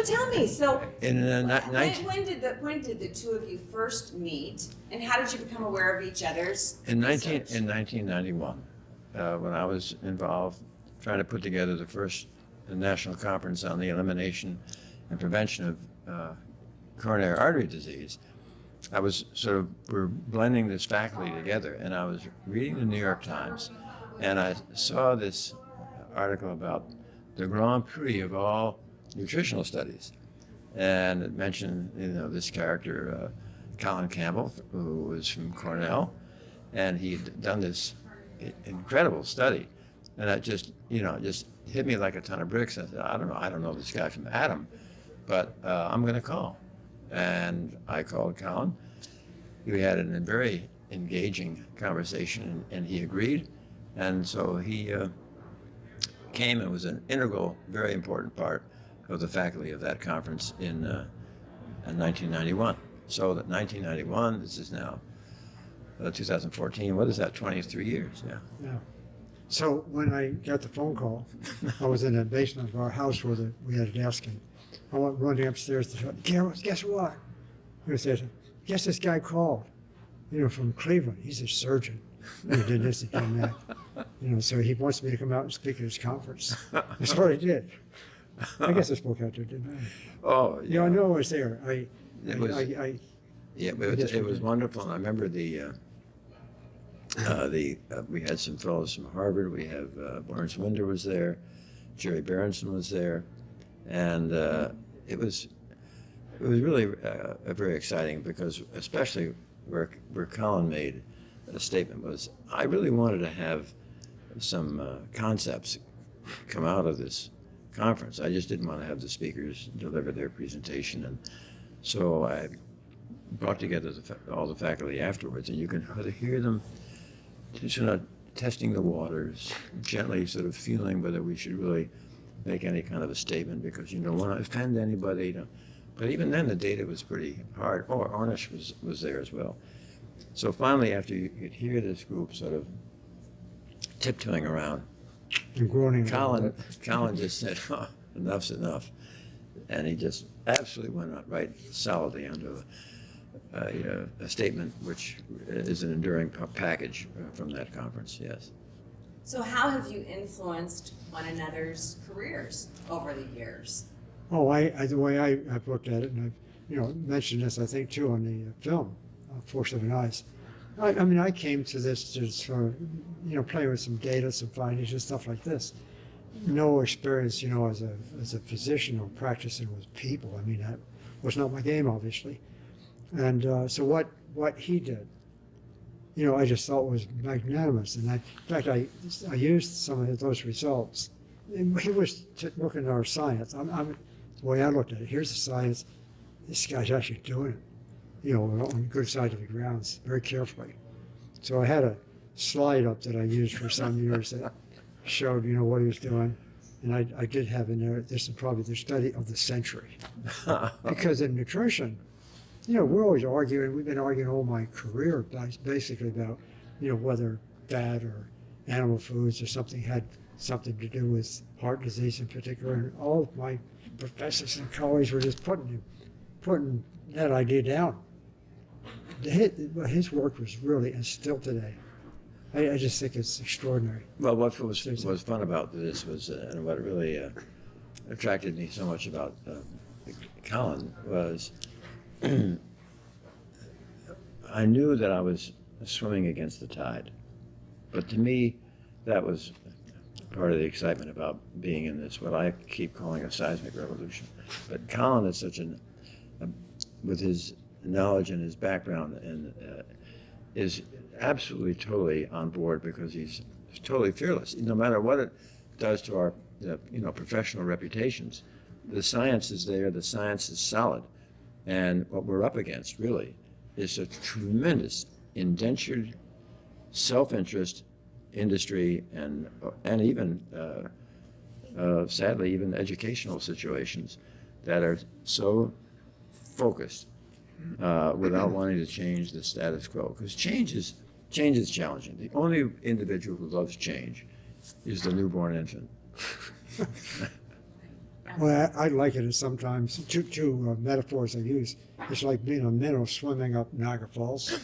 So tell me, when did the two of you first meet, and how did you become aware of each other's research? In 1991, when I was involved trying to put together the first national conference on the elimination and prevention of coronary artery disease, we're blending this faculty together, and I was reading the New York Times, and I saw this article about the Grand Prix of all nutritional studies, and it mentioned, this character, Colin Campbell, who was from Cornell, and he'd done this incredible study, and that just hit me like a ton of bricks. I said, I don't know this guy from Adam, but I'm going to call. And I called Colin. We had a very engaging conversation, and he agreed. And so he came and was an integral, very important part of the faculty of that conference in 1991. So that 1991, this is now 2014. What is that? 23 years. Yeah. Yeah. So when I got the phone call, I was in the basement of our house where we had a desk, and I went running upstairs to tell, guess what? He said, guess this guy called, from Cleveland. He's a surgeon. He did this, he did that. So he wants me to come out and speak at his conference. That's what I did. I guess I spoke out there, didn't I? Oh, yeah. I know I was there. It was wonderful. And I remember we had some fellows from Harvard. We have Lawrence Winder was there, Jerry Berenson was there, and it was really very exciting, because especially where Colin made a statement was, I really wanted to have some concepts come out of this conference. I just didn't want to have the speakers deliver their presentation, and so I brought together all the faculty afterwards, and you can hear them sort of testing the waters, gently sort of feeling whether we should really make any kind of a statement, because you don't want to offend anybody. But even then, the data was pretty hard. Oh, Ornish was there as well. So finally, after you could hear this group sort of tiptoeing around, And groaning. Colin just said, oh, enough's enough. And he just absolutely went out right solidly onto a statement which is an enduring package from that conference, yes. So how have you influenced one another's careers over the years? Oh, the way I've looked at it, and I've mentioned this, I think, too, on the film, Force of an Eyes. I came to this just for, playing with some data, some findings, and stuff like this. No experience, as a physician or practicing with people. That was not my game, obviously. And so what he did, I just thought was magnanimous. And in fact, I used some of those results. And he was looking at our science. The way I looked at it, here's the science. This guy's actually doing it, on good scientific grounds, very carefully. So I had a slide up that I used for some years that showed, what he was doing. And I did have in there, this is probably the study of the century. Because in nutrition, we're always arguing, we've been arguing all my career basically about, whether fat or animal foods or something had something to do with heart disease in particular. And all of my professors and colleagues were just putting that idea down. His work was really, and still today, I just think it's extraordinary. Well, what was fun about this was, and what really attracted me so much about Colin was, I knew that I was swimming against the tide, but to me, that was part of the excitement about being in this, what I keep calling a seismic revolution. But Colin is with his knowledge and his background, and is absolutely totally on board, because he's totally fearless. No matter what it does to our professional reputations, the science is there, the science is solid. And what we're up against really is a tremendous indentured self-interest industry, and even sadly even educational situations that are so focused without wanting to change the status quo, because change is challenging. The only individual who loves change is the newborn infant. Well, I like it as sometimes, two metaphors I use. It's like being a minnow swimming up Niagara Falls.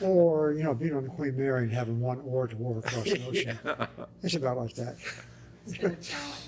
Or, being on the Queen Mary and having one oar to oar across the ocean. Yeah. It's about like that. It's been a challenge.